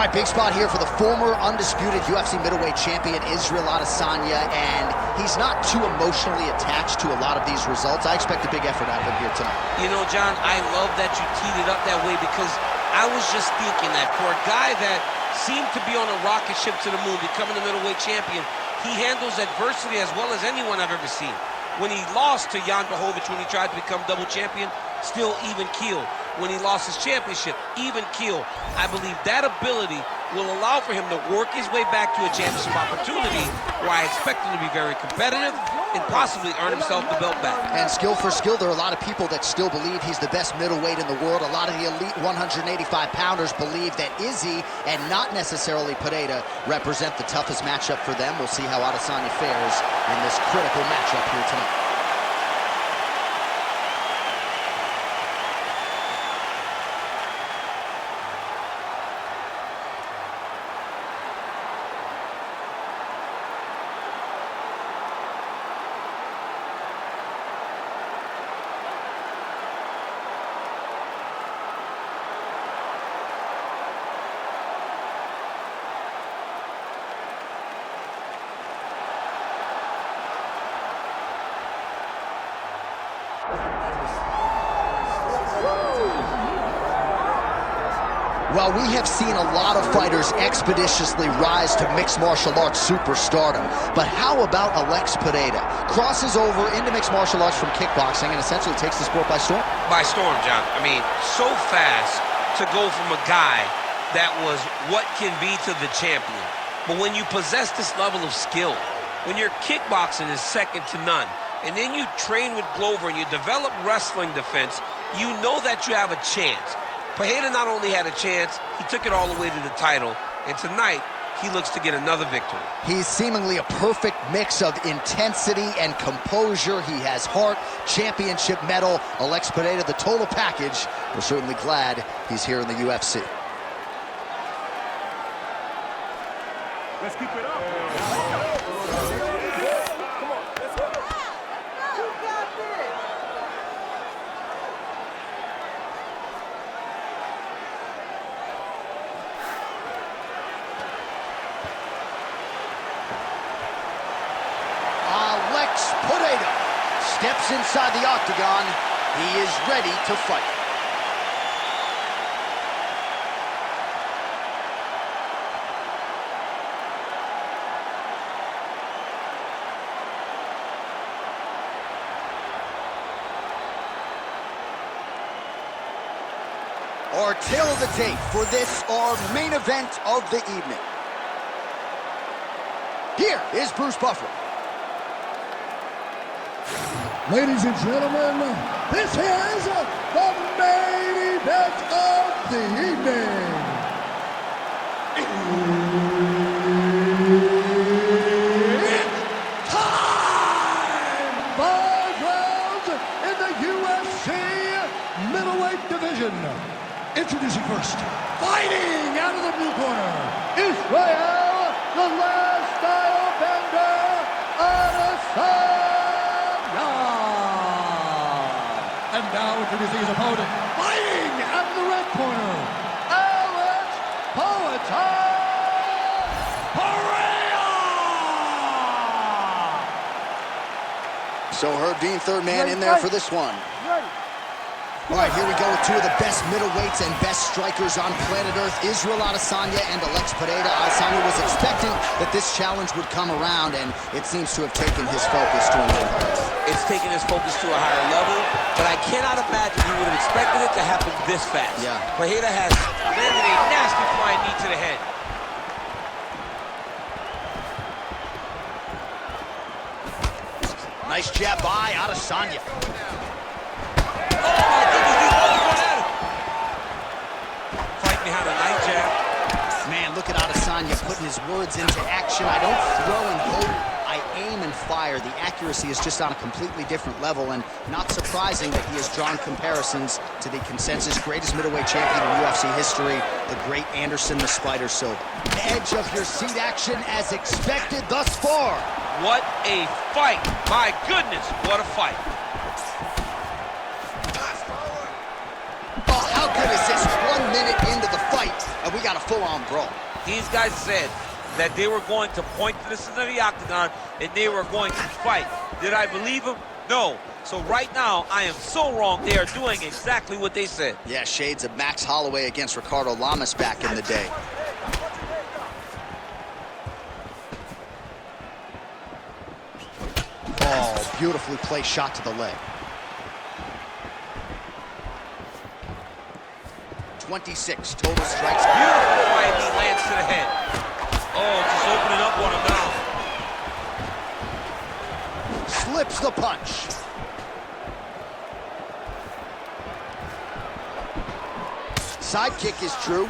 All right, big spot here for the former undisputed UFC middleweight champion, Israel Adesanya, and he's not too emotionally attached to a lot of these results. I expect a big effort out of him here tonight. You know, John, I love that you teed it up that way because I was just thinking that for a guy that seemed to be on a rocket ship to the moon, becoming the middleweight champion, he handles adversity as well as anyone I've ever seen. When he lost to Jan Blachowicz when he tried to become double champion, still even keel. When he lost his championship, even keel. I believe that ability will allow for him to work his way back to a championship opportunity where I expect him to be very competitive and possibly earn himself the belt back. And skill for skill, there are a lot of people that still believe he's the best middleweight in the world. A lot of the elite 185-pounders believe that Izzy and not necessarily Pereira represent the toughest matchup for them. We'll see how Adesanya fares in this critical matchup here tonight. Well, we have seen a lot of fighters expeditiously rise to mixed martial arts superstardom. But how about Alex Pereira? Crosses over into mixed martial arts from kickboxing and essentially takes the sport by storm? By storm, John. I mean, so fast to go from a guy that was what can be to the champion. But when you possess this level of skill, when your kickboxing is second to none, and then you train with Glover and you develop wrestling defense, you know that you have a chance. Pereira not only had a chance, he took it all the way to the title, and tonight, he looks to get another victory. He's seemingly a perfect mix of intensity and composure. He has heart, championship medal. Alex Pereira, the total package. We're certainly glad he's here in the UFC. Let's keep it up. Pereira steps inside the octagon. He is ready to fight. Our tale of the tape for this, our main event of the evening. Here is Bruce Buffer. Ladies and gentlemen, this is the main event of the evening. It's time! 5 rounds in the UFC middleweight division. Introducing first, fighting out of the blue corner, Israel, the last style bender, Adesanya. And now introducing his opponent, fighting out of the red corner, Alex Pereira! So Herb Dean, third man in there for this one. All right, here we go with two of the best middleweights and best strikers on planet Earth, Israel Adesanya and Alex Pereira. Adesanya was expecting that this challenge would come around, and it seems to have taken his focus to another level. It's taken his focus to a higher level, but I cannot imagine he would have expected it to happen this fast. Yeah. Pereira has landed a nasty flying knee to the head. Nice jab by Adesanya. Oh, my goodness, these both run at it. Fight behind a nice jab. Man, look at Adesanya putting his words into action. I don't throw and hope, I aim and fire. The accuracy is just on a completely different level, and not surprising that he has drawn comparisons to the consensus greatest middleweight champion in UFC history, the great Anderson the Spider Silva. Edge of your seat action as expected thus far. What a fight. My goodness, what a fight. Oh, how good is this? 1 minute into the fight, And we got a full-on brawl. These guys said that they were going to point to the center of the octagon and they were going to fight. Did I believe them? No. So right now, I am so wrong. They are doing exactly what they said. Yeah, shades of Max Holloway against Ricardo Lamas back in the day. Oh, beautifully placed shot to the leg. 26 total strikes. Beautiful right knee lands to the head. Oh, just opening up on him now. Slips the punch. Side kick is true.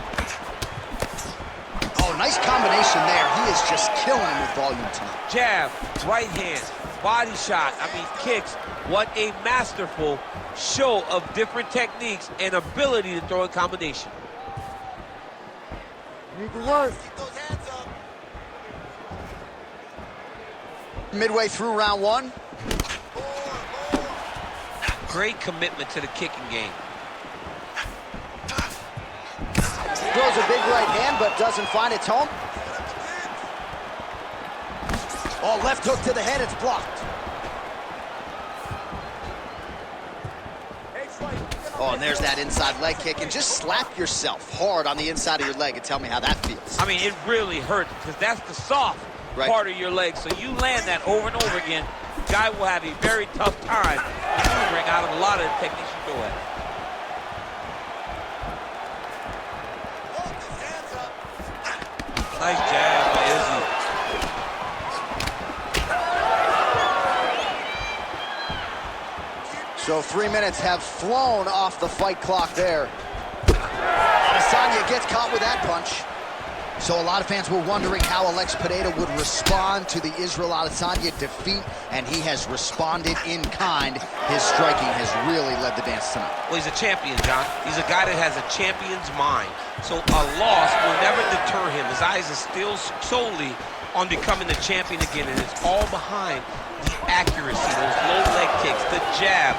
Oh, nice combination there. He is just killing him with volume tonight. Jab, right hand, body shot, kicks. What a masterful show of different techniques and ability to throw a combination. Need to work. Midway through round one. Great commitment to the kicking game. Throws a big right hand, but doesn't find its home. Oh, left hook to the head, it's blocked. Oh, and there's that inside leg kick. And just slap yourself hard on the inside of your leg and tell me how that feels. I mean, it really hurts because that's the soft part of your leg. So you land that over and over again, guy will have a very tough time maneuvering out of a lot of the techniques you throw at him. Nice jab by Izzy. So 3 minutes have flown off the fight clock there. Adesanya gets caught with that punch. So a lot of fans were wondering how Alex Pereira would respond to the Israel Adesanya defeat, and he has responded in kind. His striking has really led the dance tonight. Well, he's a champion, John. He's a guy that has a champion's mind. So a loss will never deter him. His eyes are still solely on becoming the champion again, and it's all behind the accuracy, those low leg kicks, the jab,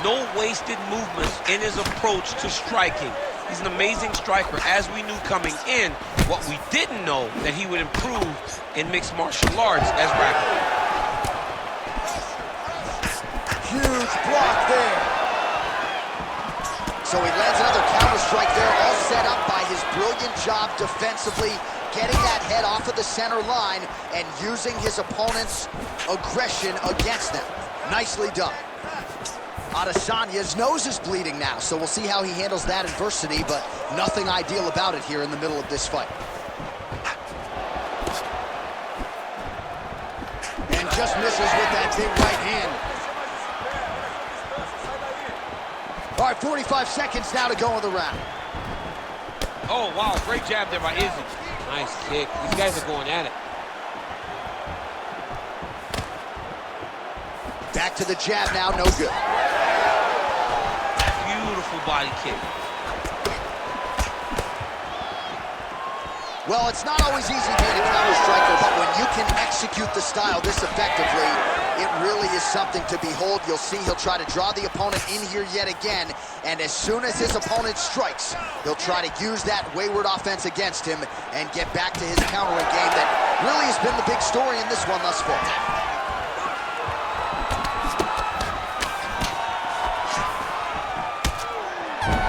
no wasted movements in his approach to striking. He's an amazing striker, as we knew coming in. What we didn't know, that he would improve in mixed martial arts as rapidly. Huge block there. So he lands another counter strike there, all set up by his brilliant job defensively, getting that head off of the center line and using his opponent's aggression against them. Nicely done. Adesanya's nose is bleeding now, so we'll see how he handles that adversity, but nothing ideal about it here in the middle of this fight. And just misses with that big right hand. All right, 45 seconds now to go in the round. Oh, wow, great jab there by Izzy. Nice kick. These guys are going at it. Back to the jab now, no good. Beautiful body kick. Well, it's not always easy being a counter striker, but when you can execute the style this effectively, it really is something to behold. You'll see he'll try to draw the opponent in here yet again, and as soon as his opponent strikes, he'll try to use that wayward offense against him and get back to his countering game that really has been the big story in this one thus far.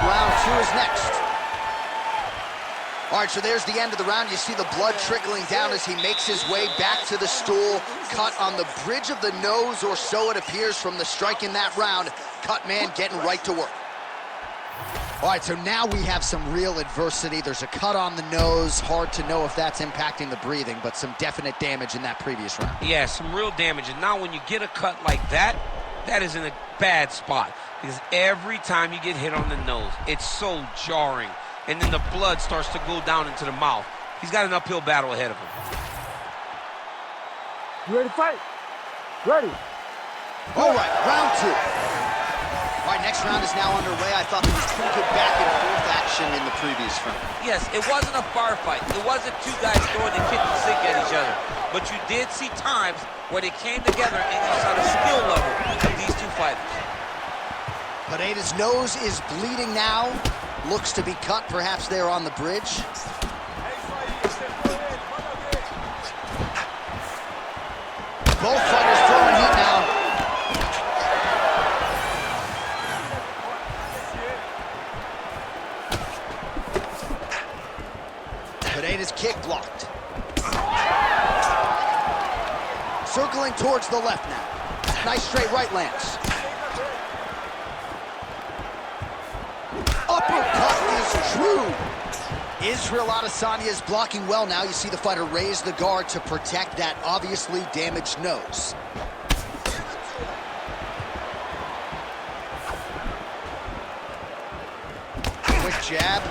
Round two is next. All right, so there's the end of the round. You see the blood trickling down as he makes his way back to the stool. Cut on the bridge of the nose, or so it appears from the strike in that round. Cut man getting right to work. All right, so now we have some real adversity. There's a cut on the nose. Hard to know if that's impacting the breathing, but some definite damage in that previous round. Yeah, some real damage. And now when you get a cut like that, that is in a bad spot. Because every time you get hit on the nose, it's so jarring. And then the blood starts to go down into the mouth. He's got an uphill battle ahead of him. You ready to fight? Ready. All right, round two. All right, next round is now underway. I thought there was pretty good back and forth action in the previous round. Yes, it wasn't a firefight. It wasn't two guys throwing the kitchen sink at each other. But you did see times where they came together and you saw the skill level of these two fighters. Pereira's nose is bleeding now. Looks to be cut, perhaps there on the bridge. Both fighters throwing heat now. Pereira's kick blocked. Circling towards the left now. Nice straight right lands. Uppercut is true. Israel Adesanya is blocking well now. You see the fighter raise the guard to protect that obviously damaged nose. Quick jab.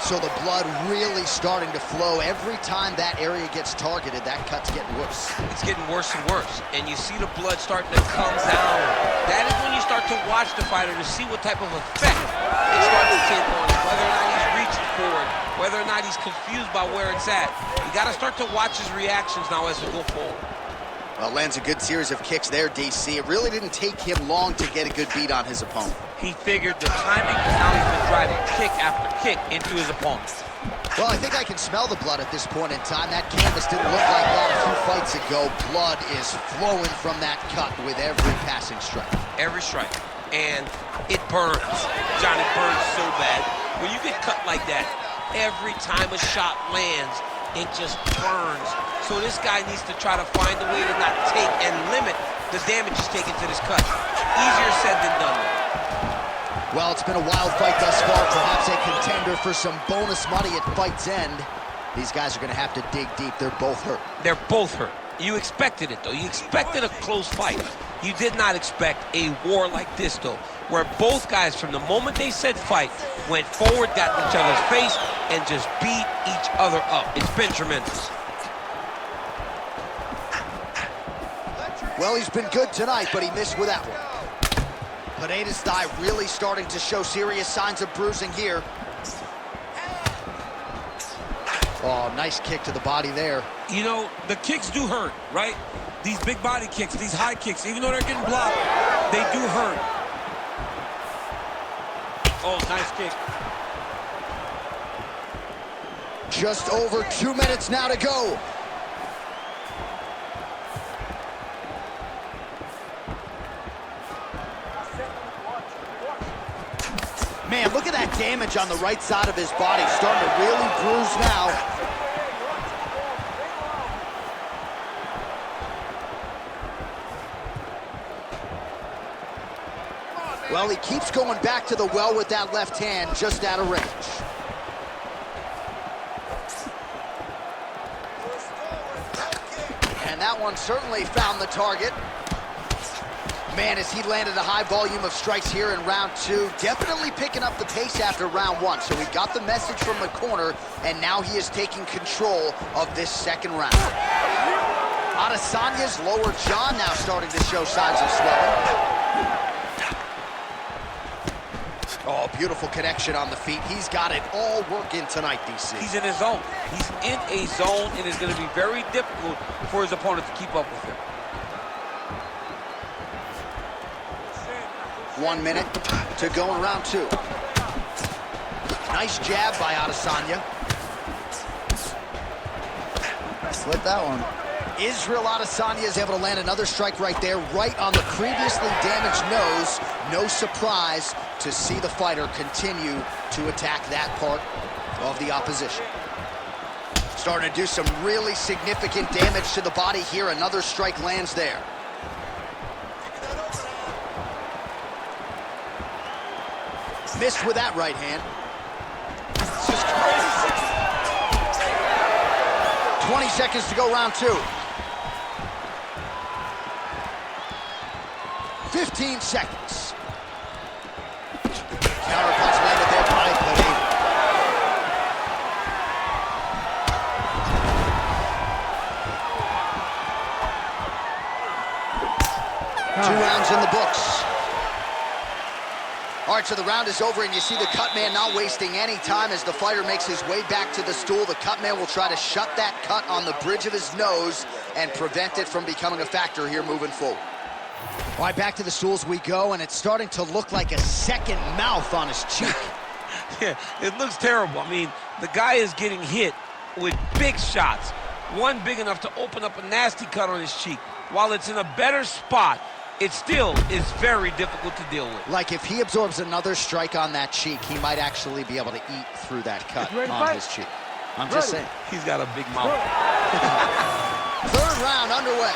So the blood really starting to flow. Every time that area gets targeted, that cut's getting worse. It's getting worse and worse, and you see the blood starting to come down. That is when you start to watch the fighter to see what type of effect it starts to take on him, whether or not he's reaching forward, whether or not he's confused by where it's at. You got to start to watch his reactions now as we go forward. Well, lands a good series of kicks there, DC. It really didn't take him long to get a good beat on his opponent. He figured the timing, and now he's been driving kick after kick into his opponent. Well, I think I can smell the blood at this point in time. That canvas didn't look like that a few fights ago. Blood is flowing from that cut with every passing strike. Every strike. And it burns. Johnny, burns so bad. When you get cut like that, every time a shot lands, it just burns. So this guy needs to try to find a way to not take and limit the damage he's taken to this cut. Easier said than done. Well, it's been a wild fight thus far. Perhaps a contender for some bonus money at fight's end. These guys are going to have to dig deep. They're both hurt. They're both hurt. You expected it, though. You expected a close fight. You did not expect a war like this, though, where both guys, from the moment they said fight, went forward, got in each other's face, and just beat each other up. It's been tremendous. Well, he's been good tonight, but he missed with that one. Pereira's thigh really starting to show serious signs of bruising here. Oh, nice kick to the body there. You know, the kicks do hurt, right? These big body kicks, these high kicks, even though they're getting blocked, they do hurt. Oh, nice kick. Just over 2 minutes now to go. Man, look at that damage on the right side of his body. Starting to really bruise now. Well, he keeps going back to the well with that left hand, just out of range. And that one certainly found the target. Man, as he landed a high volume of strikes here in round two, definitely picking up the pace after round one. So he got the message from the corner, and now he is taking control of this second round. Adesanya's lower jaw now starting to show signs of swelling. Oh, beautiful connection on the feet. He's got it all working tonight, DC. He's in his zone. He's in a zone, and it's going to be very difficult for his opponent to keep up with him. 1 minute to go in round two. Nice jab by Adesanya. Slip that one. Israel Adesanya is able to land another strike right there, right on the previously damaged nose. No surprise to see the fighter continue to attack that part of the opposition. Starting to do some really significant damage to the body here. Another strike lands there. Missed with that right hand. This is crazy. 20 seconds to go, round two. 15 seconds. Counter punch landed there by Pereira. Two rounds in the books. All right, so the round is over, and you see the cut man not wasting any time as the fighter makes his way back to the stool. The cut man will try to shut that cut on the bridge of his nose and prevent it from becoming a factor here moving forward. All right, back to the stools we go, and it's starting to look like a second mouth on his cheek. Yeah, it looks terrible. I mean, the guy is getting hit with big shots. One big enough to open up a nasty cut on his cheek. While it's in a better spot, it still is very difficult to deal with. Like, if he absorbs another strike on that cheek, he might actually be able to eat through that cut on his cheek. I'm just saying. He's got a big mouth. Third round underway.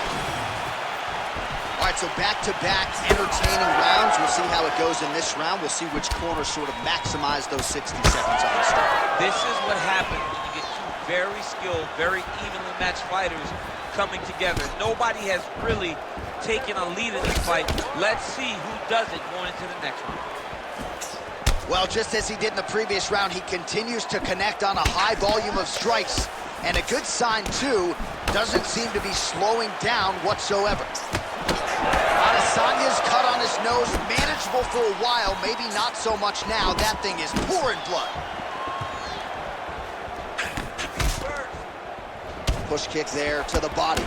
All right, so back-to-back entertaining rounds. We'll see how it goes in this round. We'll see which corner sort of maximize those 60 seconds on the start. This is what happens when you get two very skilled, very evenly matched fighters coming together. Nobody has really taken a lead in this fight. Let's see who does it going into the next round. Well, just as he did in the previous round, he continues to connect on a high volume of strikes. And a good sign, too, doesn't seem to be slowing down whatsoever. Adesanya's cut on his nose, manageable for a while, maybe not so much now. That thing is pouring blood. Push kick there to the body.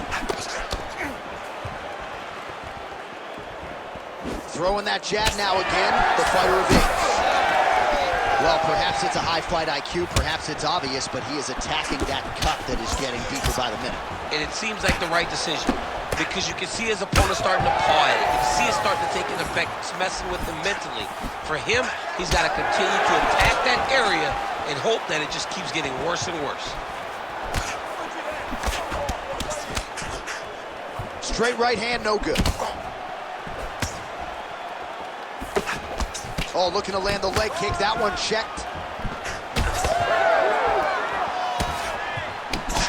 Throwing that jab now again, the fighter evades. Well, perhaps it's a high fight IQ, perhaps it's obvious, but he is attacking that cut that is getting deeper by the minute. And it seems like the right decision, because you can see his opponent starting to paw at it. You can see it starting to take an effect. It's messing with him mentally. For him, he's got to continue to attack that area and hope that it just keeps getting worse and worse. Straight right hand, no good. Oh, looking to land the leg kick. That one checked.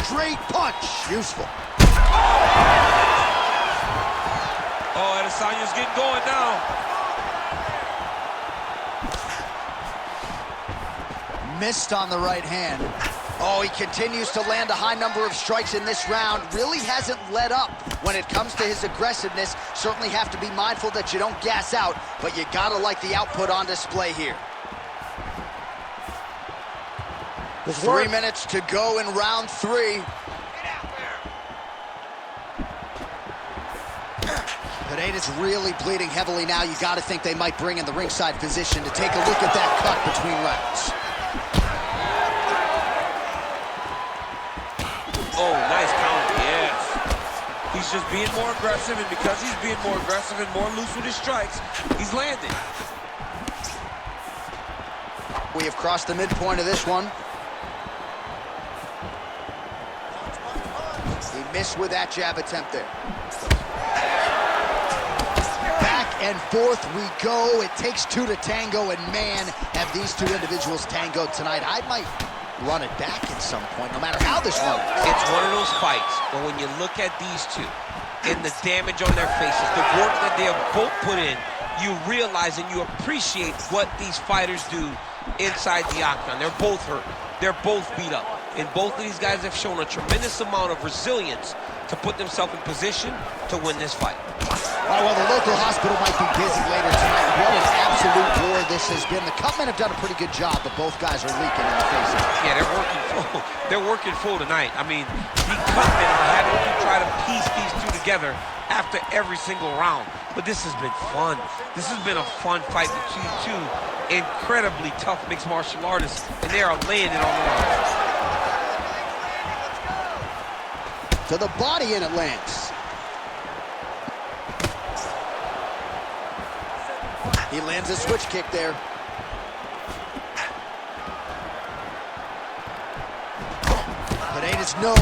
Straight punch. Useful. Oh, Adesanya's getting going now. Missed on the right hand. Oh, he continues to land a high number of strikes in this round. Really hasn't let up when it comes to his aggressiveness. Certainly have to be mindful that you don't gas out, but you gotta like the output on display here. 3 minutes to go in round 3. Pereira's really bleeding heavily now. You gotta think they might bring in the ringside physician to take a look at that cut between rounds. Oh, nice counter, yes. He's just being more aggressive, and because he's being more aggressive and more loose with his strikes, he's landing. We have crossed the midpoint of this one. He missed with that jab attempt there. Back and forth we go. It takes two to tango, and man, have these two individuals tangoed tonight. I might run it back at some point, no matter how this one is. It's one of those fights where when you look at these two and the damage on their faces, the work that they have both put in, you realize and you appreciate what these fighters do inside the octagon. They're both hurt. They're both beat up. And both of these guys have shown a tremendous amount of resilience to put themselves in position to win this fight. All right, well, the local hospital might be busy later tonight. What an absolute war this has been. The Cutmen have done a pretty good job, but both guys are leaking in the face of it. Yeah, they're working full. They're working full tonight. I mean, the Cutmen are having to try to piece these two together after every single round. But this has been fun. This has been a fun fight between two incredibly tough mixed martial artists, and they are laying it on the line. To the body, and it lands. He lands a switch kick there. Pereira's no.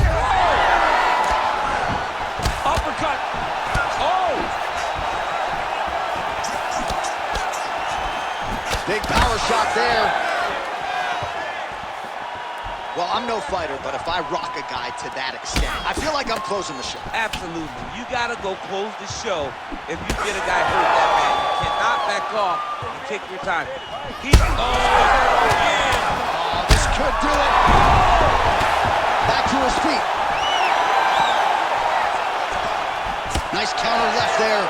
Uppercut. Oh! Big power shot there. Well, I'm no fighter, but if I rock a guy to that extent, I feel like I'm closing the show. Absolutely. You got to go close the show if you get a guy hurt that bad. You cannot back off and take your time. He's Oh, this could do it. Back to his feet. Nice counter left there.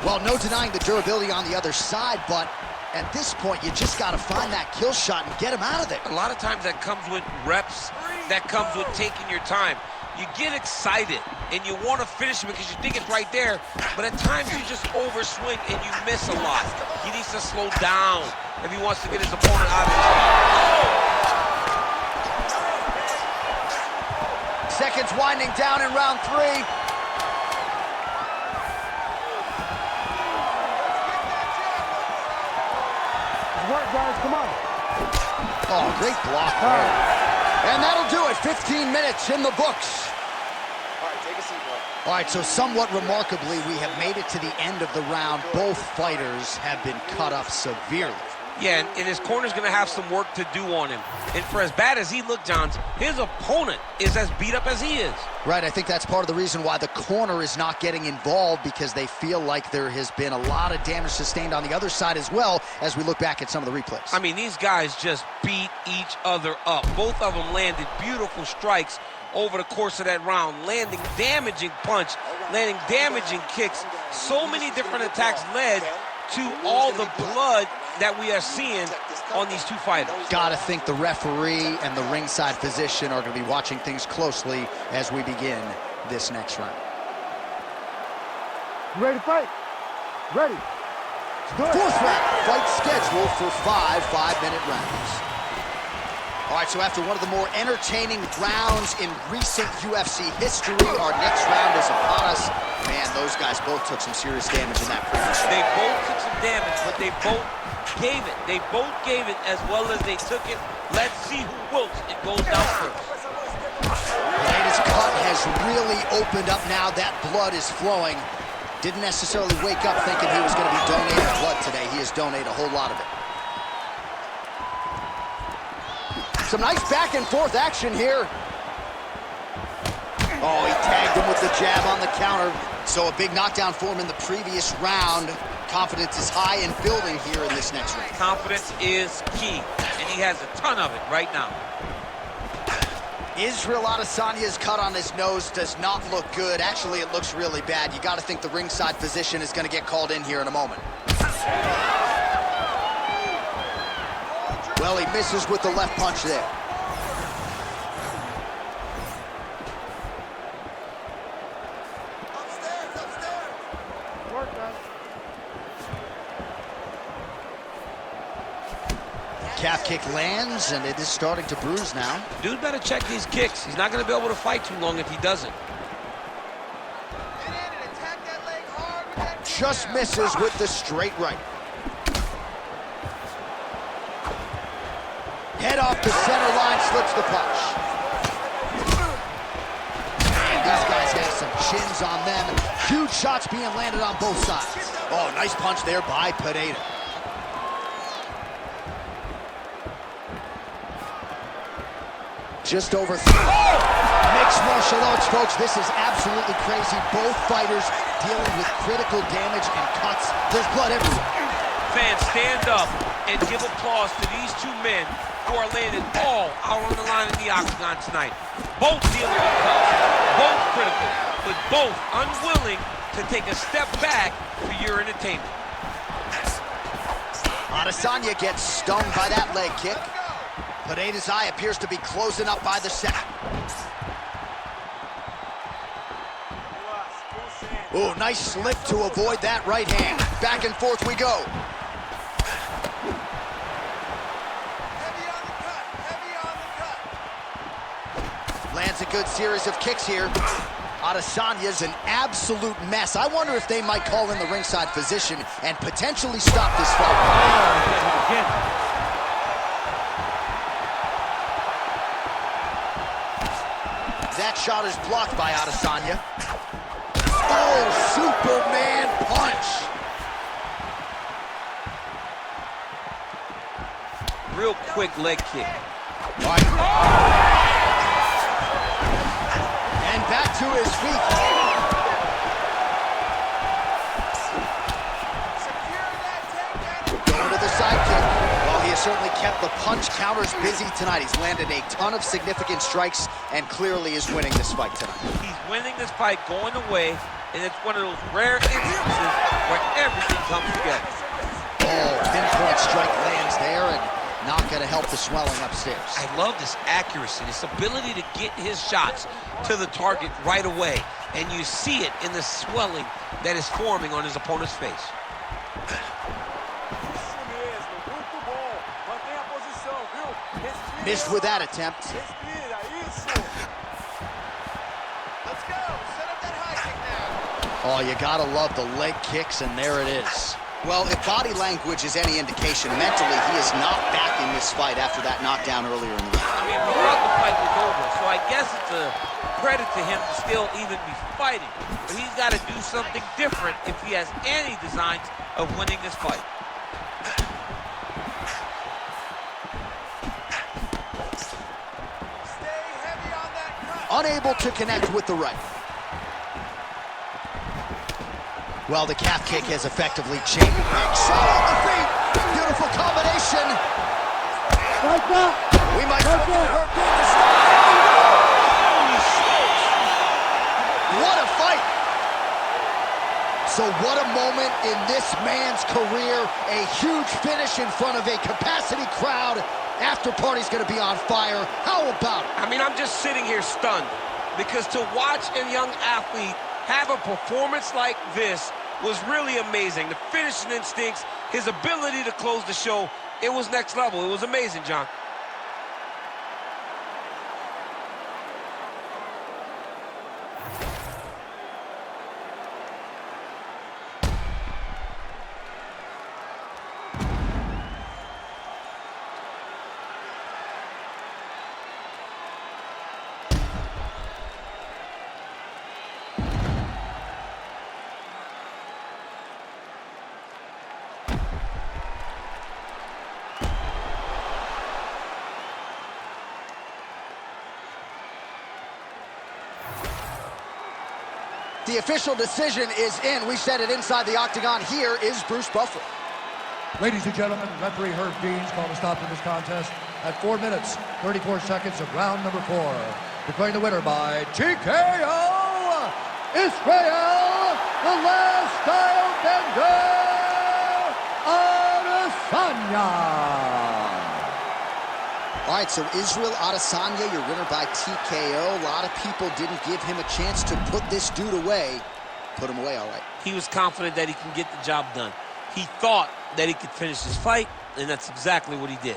Well, no denying the durability on the other side, but at this point, you just got to find that kill shot and get him out of there. A lot of times that comes with reps, that comes with taking your time. you get excited and you want to finish him because you think it's right there, but at times you just overswing and you miss a lot. He needs to slow down if he wants to get his opponent out of his Seconds winding down in round 3. Work, guys, come on. Oh, great block there. And that'll do it. 15 minutes in the books. All right, take a seat, bro. All right, so somewhat remarkably, we have made it to the end of the round. Both fighters have been cut up severely. Yeah, and his corner's going to have some work to do on him. And for as bad as he looked, Johns, his opponent is as beat up as he is. Right, I think that's part of the reason why the corner is not getting involved, because they feel like there has been a lot of damage sustained on the other side as well as we look back at some of the replays. I mean, these guys just beat each other up. Both of them landed beautiful strikes over the course of that round, landing damaging punch, landing damaging kicks. So many different attacks led to all the blood that we are seeing on these two fighters. Gotta think the referee and the ringside physician are gonna be watching things closely as we begin this next round. You ready to fight? Ready. Good. Fourth round, fight scheduled for 5 5-minute rounds. All right, so after one of the more entertaining rounds in recent UFC history, our next round is upon us. Man, those guys both took some serious damage in that previous round. They both took some damage, but they both gave it. They both gave it as well as they took it. Let's see who wilts and goes down first. Pereira's cut has really opened up now. That blood is flowing. Didn't necessarily wake up thinking he was going to be donating blood today. He has donated a whole lot of it. Some nice back and forth action here. Oh, he tagged him with the jab on the counter. So a big knockdown for him in the previous round. Confidence is high and building here in this next round. Confidence is key, and he has a ton of it right now. Israel Adesanya's cut on his nose does not look good. Actually, it looks really bad. You got to think the ringside physician is going to get called in here in a moment. Well, he misses with the left punch there. Work, guys. Calf kick lands, and it is starting to bruise now. Dude better check these kicks. He's not going to be able to fight too long if he doesn't. Just misses with the straight right. Head off the center line, slips the punch. And these guys have some chins on them. Huge shots being landed on both sides. Oh, nice punch there by Pereira. Just over 3. Mixed martial arts, folks. This is absolutely crazy. Both fighters dealing with critical damage and cuts. There's blood everywhere. Fans, stand up and give applause to these two men who are laying it all out on the line in the octagon tonight. Both dealing with cuts, both critical, but both unwilling to take a step back for your entertainment. Adesanya gets stung by that leg kick. Pereira's eye appears to be closing up by the second. Oh, nice slip to avoid that right hand. Back and forth we go. Lands a good series of kicks here. Adesanya's an absolute mess. I wonder if they might call in the ringside physician and potentially stop this fight. That shot is blocked by Adesanya. Oh, Superman punch. Real quick leg kick. All right. And back to his feet. Going to the side kick. Well, he has certainly kept the punch counters busy tonight. He's landed a ton of significant strikes and clearly is winning this fight tonight. He's winning this fight going away, and it's one of those rare instances where everything comes together. Oh, pinpoint strike lands there, and Not going to help the swelling upstairs. I love this accuracy, this ability to get his shots to the target right away. And you see it in the swelling that is forming on his opponent's face. Isso mesmo, muito bom. Mantenha a posição, viu? Respira. Missed with that attempt. Respira, isso. Let's go. Set up that high kick now. Oh, you got to love the leg kicks, and there it is. Well, if body language is any indication, mentally he is not back in this fight after that knockdown earlier in the week. I mean, we thought the fight was over, so I guess it's a credit to him to still even be fighting. But he's got to do something different if he has any designs of winning this fight. Stay heavy on that cut. Unable to connect with the right. Well, the calf kick has effectively changed. Big shot on the feet. Beautiful combination. Like that. We might Like have that. her good to start. Holy smokes. What a fight. So what a moment in this man's career. A huge finish in front of a capacity crowd. After party's going to be on fire. How about it? I mean, I'm just sitting here stunned because to watch a young athlete have a performance like this was really amazing. The finishing instincts, his ability to close the show, it was next level. It was amazing, John. The official decision is in. We said it inside the octagon. Here is Bruce Buffer. Ladies and gentlemen, referee Herb Deans called a stop to this contest at 4 minutes, 34 seconds of round number 4. Declaring the winner by TKO, Israel, the last style bender, Adesanya. All right, so Israel Adesanya, your winner by TKO. A lot of people didn't give him a chance to put this dude away. Put him away, all right. He was confident that he can get the job done. He thought that he could finish his fight, and that's exactly what he did.